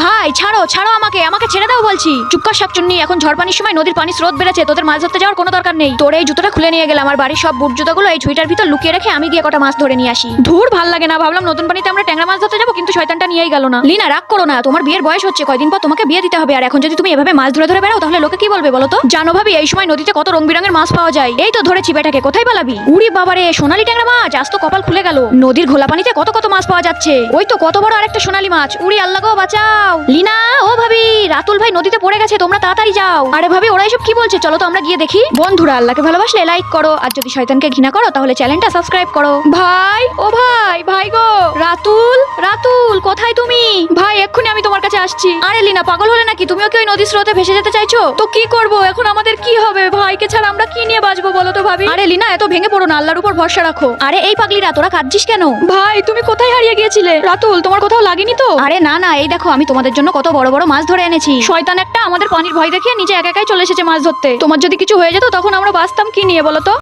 ভাই ছাড়ো ছাড়ো, আমাকে আমাকে ছেড়ে দাও বলছি। চুপকার শাকচুন্নি, এখন ঝড় পানির সময় নদীর পানি স্রোত বেড়েছে, তোদের মাছ ধরতে যাওয়ার কোনো দরকার নেই। তোর এই জুতোটা খুলে নিয়ে গেলাম, আমার বাড়ির সব বুট জুতোগুলো এই ঝুইটার ভিতর লুকিয়ে রেখে আমি গিয়ে কটা মাছ ধরে নিয়ে আসি। ধুর, ভাল লাগে না। ভাবলাম নতুন পানিতে আমরা ট্যাংরা মাছ ধরতে যাবো, কিন্তু শয়তানটা নিয়েই গেল না। লিনা রাগ করো না, তোমার বিয়ের বয়স হচ্ছে, কয়দিন পর তোমাকে বিয়ে দিতে হবে। আর এখন যদি তুমি এভাবে মাছ ধরে ধরে বেড়াও তাহলে লোকে কি বলবে বলো তো? জানো ভাবি, এই সময় নদীতে কত রং বেরঙের মাছ পাওয়া যায়। এই তো ধরেছি বেটাকে, কোথায় পালাবি? উড়ি বাবারে, সোনালী ট্যাংরা মাছ, আজ তো কপাল খুলে গেল। নদীর ঘোলা পানিতে কত কত মাছ পাওয়া যাচ্ছে। ওই তো কত বড় আরেকটা সোনালী মাছ। উড়ি আল্লাহ গো বাঁচাও। লিনা, ও ভাবি, রাতুল ভাই নদীতে পড়ে গেছে, তোমরা তাড়াতাড়ি যাও। আরে ভাবি, ওরা এসব কি বলছে? চলো তো আমরা গিয়ে দেখি। বন্ধুরা, আল্লাহকে ভালোবাসলে লাইক করো, আর যদি শয়তানকে ঘৃণা করো তাহলে চ্যানেলটা সাবস্ক্রাইব করো। ভাই, ও ভাই, ভাই গো, রাতুল, রাতুল কোথায় তুমি? ভাই এক্ষুনি আমি তোমার কাছে আসছি। আরে লিনা, পাগল হলে নাকি? তুমিও কি ওই নদীর স্রোতে ভেসে যেতে চাইছো? তো কি করব এখন? আমাদের কি হবে? ভাইকে ছাড়া আমরা কি নিয়ে বাঁচবো বলো তো ভাবি? আরে লিনা, এত ভেঙে পড়ো না, আল্লাহর উপর ভরসা রাখো। আরে এই পাগলিরা, তোরা কাঁদছিস কেন? ভাই তুমি কোথায় হারিয়ে গিয়েছিলে? রাতুল, তোমার কোথাও লাগেনি তো? আরে না না, এই দেখো আমি তোমাদের জন্য কত বড় বড় মাছ ধরে এনেছি। শয়তান একটা আমাদের পানির ভয় দেখিয়ে নিজে একা একাই চলে এসেছে মাছ ধরতে। তোমার যদি কিছু হয়ে যেত তখন আমরা বাঁচতাম কি নিয়ে বলো তো?